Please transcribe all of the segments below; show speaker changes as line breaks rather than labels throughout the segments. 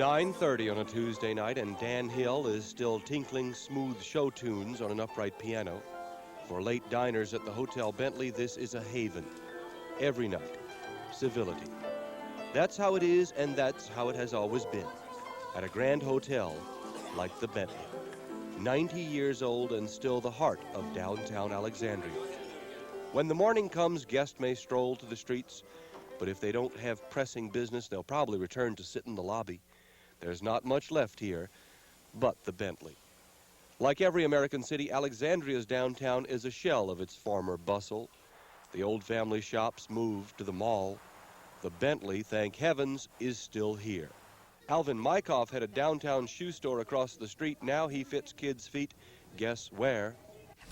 9:30 on a Tuesday night, and Dan Hill is still tinkling smooth show tunes on an upright piano. For late diners at the Hotel Bentley, this is a haven. Every night, civility. That's how it is, and that's how it has always been. At a grand hotel like the Bentley. 90 years old and still the heart of downtown Alexandria. When the morning comes, guests may stroll to the streets, but if they don't have pressing business, they'll probably return to sit in the lobby. There's not much left here but the Bentley. Like every American city, Alexandria's downtown is a shell of its former bustle. The old family shops moved to the mall. The Bentley, thank heavens, is still here. Alvin Mykoff had a downtown shoe store across the street. Now he fits kids' feet. Guess where?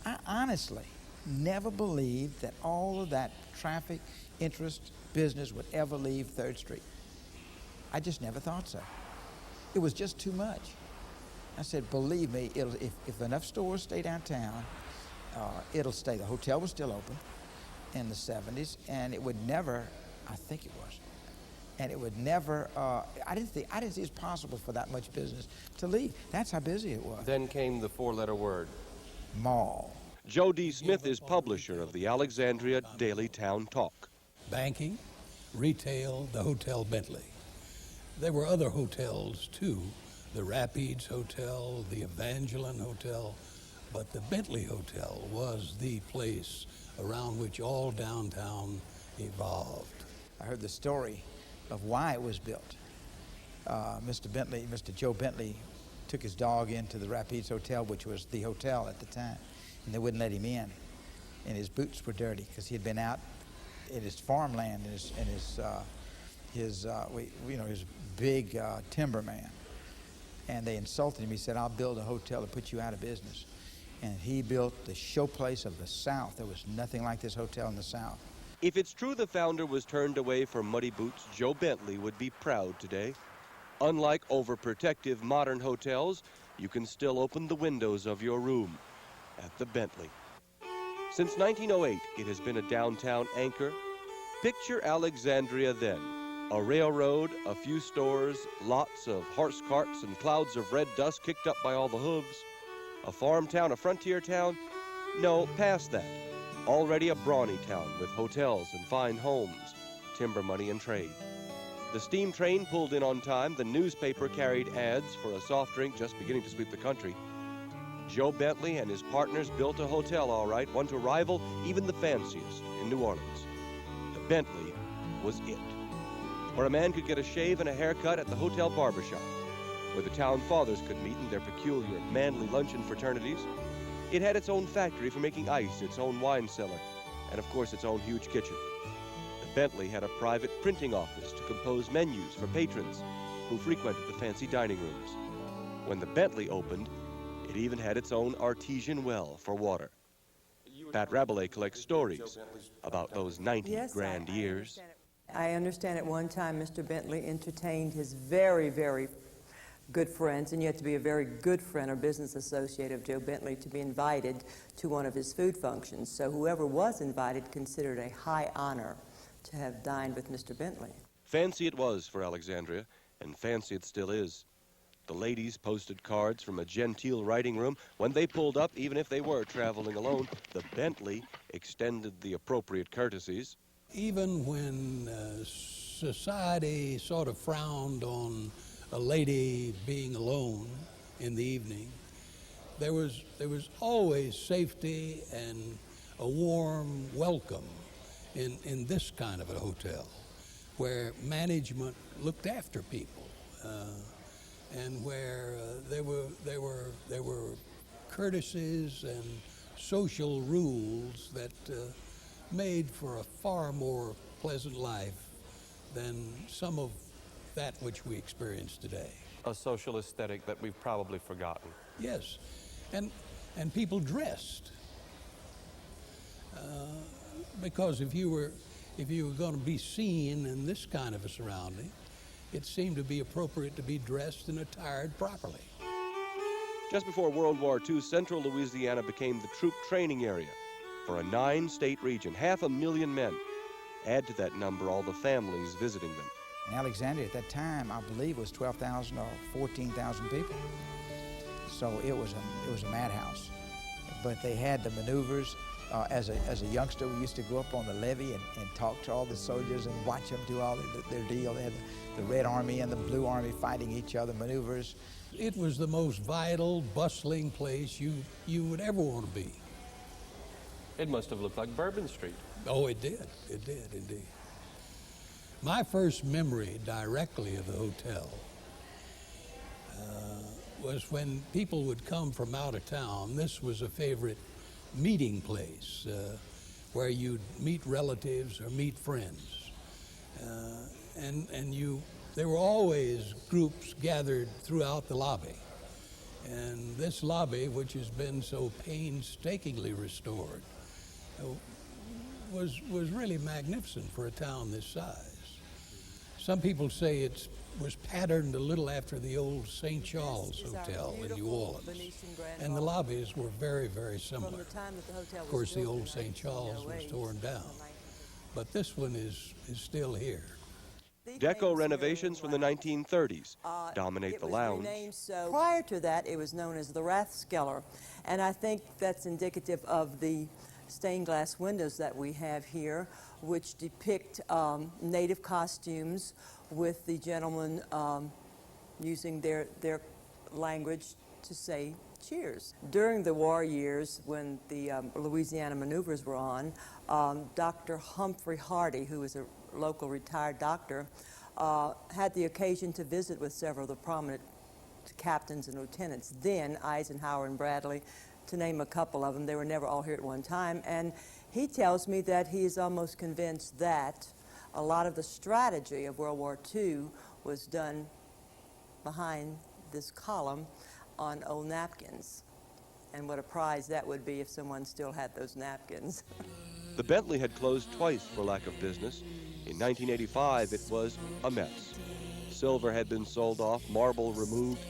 I honestly never believed that all of that traffic, interest, business would ever leave 3rd Street. I just never thought so. It was just too much. I said, believe me, if enough stores stay downtown, it'll stay. The hotel was still open in the 70s, and it would never, I think it was, and it would never, I didn't see it's possible for that much business to leave. That's how busy it was.
Then came the 4-letter word.
Mall.
Joe D. Smith is publisher of the Alexandria Daily Town Talk.
Banking, retail, the Hotel Bentley. There were other hotels too, the Rapides Hotel, the Evangeline Hotel, but the Bentley Hotel was the place around which all downtown evolved.
I heard the story of why it was built. Mr. Joe Bentley took his dog into the Rapides Hotel, which was the hotel at the time, and they wouldn't let him in. And his boots were dirty because he had been out in his farmland and his big timberman. And they insulted him. He said, "I'll build a hotel to put you out of business." And he built the showplace of the South. There was nothing like this hotel in the South.
If it's true the founder was turned away for muddy boots, Joe Bentley would be proud today. Unlike overprotective modern hotels, you can still open the windows of your room at the Bentley. Since 1908, it has been a downtown anchor. Picture Alexandria then. A railroad, a few stores, lots of horse carts and clouds of red dust kicked up by all the hooves. A farm town, a frontier town? No, past that. Already a brawny town with hotels and fine homes, timber money and trade. The steam train pulled in on time. The newspaper carried ads for a soft drink just beginning to sweep the country. Joe Bentley and his partners built a hotel, all right, one to rival even the fanciest in New Orleans. The Bentley was it, where a man could get a shave and a haircut at the hotel barbershop, where the town fathers could meet in their peculiar manly luncheon fraternities. It had its own factory for making ice, its own wine cellar, and of course its own huge kitchen. The Bentley had a private printing office to compose menus for patrons who frequented the fancy dining rooms. When the Bentley opened, it even had its own artesian well for water. Pat Rabelais collects stories about those 90 grand years.
I understand at one time Mr. Bentley entertained his very, very good friends, and you have to be a very good friend or business associate of Joe Bentley to be invited to one of his food functions. So whoever was invited considered a high honor to have dined with Mr. Bentley.
Fancy it was for Alexandria, and fancy it still is. The ladies posted cards from a genteel writing room. When they pulled up, even if they were traveling alone, the Bentley extended the appropriate courtesies.
Even when society sort of frowned on a lady being alone in the evening, there was always safety and a warm welcome in this kind of a hotel, where management looked after people, and where there were courtesies and social rules that made for a far more pleasant life than some of that which we experience today.
A social aesthetic that we've probably forgotten.
Yes, and people dressed because if you were going to be seen in this kind of a surrounding, it seemed to be appropriate to be dressed and attired properly.
Just before World War II, central Louisiana became the troop training area for a 9-state region, 500,000 men. Add to that number all the families visiting them.
And Alexandria at that time, I believe, was 12,000 or 14,000 people. So it was a madhouse. But they had the maneuvers. As a youngster, we used to go up on the levee and talk to all the soldiers and watch them do all their deal. They had the Red Army and the Blue Army fighting each other, maneuvers.
It was the most vital, bustling place you would ever want to be.
It must have looked like Bourbon Street.
Oh, it did. It did, indeed. My first memory directly of the hotel was when people would come from out of town. This was a favorite meeting place where you'd meet relatives or meet friends. There were always groups gathered throughout the lobby. And this lobby, which has been so painstakingly restored, was really magnificent for a town this size. Some people say it was patterned a little after the old St. Charles Hotel in New Orleans. And the lobbies were very, very similar. Of course, the old St. Charles was torn down, but this one is still here.
Deco renovations from the 1930s dominate the lounge.
Prior to that, it was known as the Rathskeller, and I think that's indicative of the stained glass windows that we have here, which depict native costumes with the gentlemen using their language to say cheers. During the war years, when the Louisiana maneuvers were on, Dr. Humphrey Hardy, who was a local retired doctor, had the occasion to visit with several of the prominent captains and lieutenants, then Eisenhower and Bradley, to name a couple of them. They were never all here at one time, and he tells me that he is almost convinced that a lot of the strategy of World War II was done behind this column on old napkins. And what a prize that would be if someone still had those napkins.
The Bentley had closed twice for lack of business. In 1985, it was a mess. Silver had been sold off, marble removed,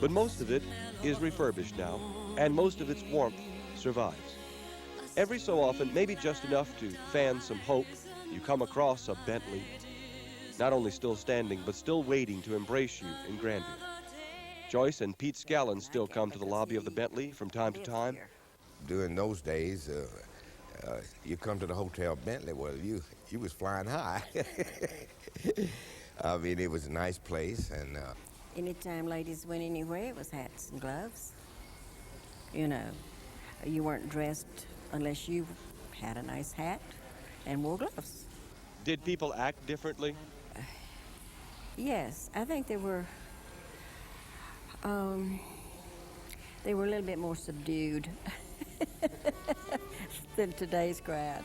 but most of it is refurbished now, and most of its warmth survives. Every so often, maybe just enough to fan some hope, you come across a Bentley, not only still standing, but still waiting to embrace you in grandeur. Joyce and Pete Scallon still come to the lobby of the Bentley from time to time.
During those days, you come to the Hotel Bentley, well, you was flying high. I mean, it was a nice place, and
anytime ladies went anywhere, it was hats and gloves. You know, you weren't dressed unless you had a nice hat and wore gloves.
Did people act differently?
Yes, I think they were a little bit more subdued than today's crowd.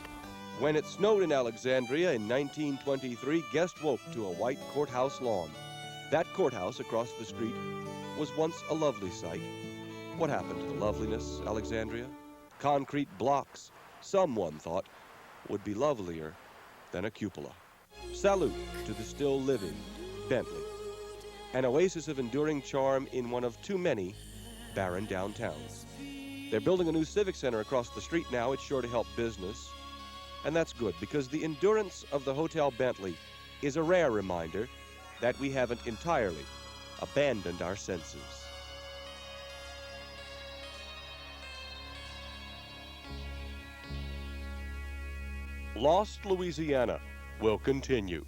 When it snowed in Alexandria in 1923, guests woke to a white courthouse lawn. That courthouse across the street was once a lovely sight. What happened to the loveliness, Alexandria? Concrete blocks, someone thought, would be lovelier than a cupola. Salute to the still living Bentley, an oasis of enduring charm in one of too many barren downtowns. They're building a new civic center across the street now. It's sure to help business. And that's good, because the endurance of the Hotel Bentley is a rare reminder that we haven't entirely abandoned our senses. Lost Louisiana will continue.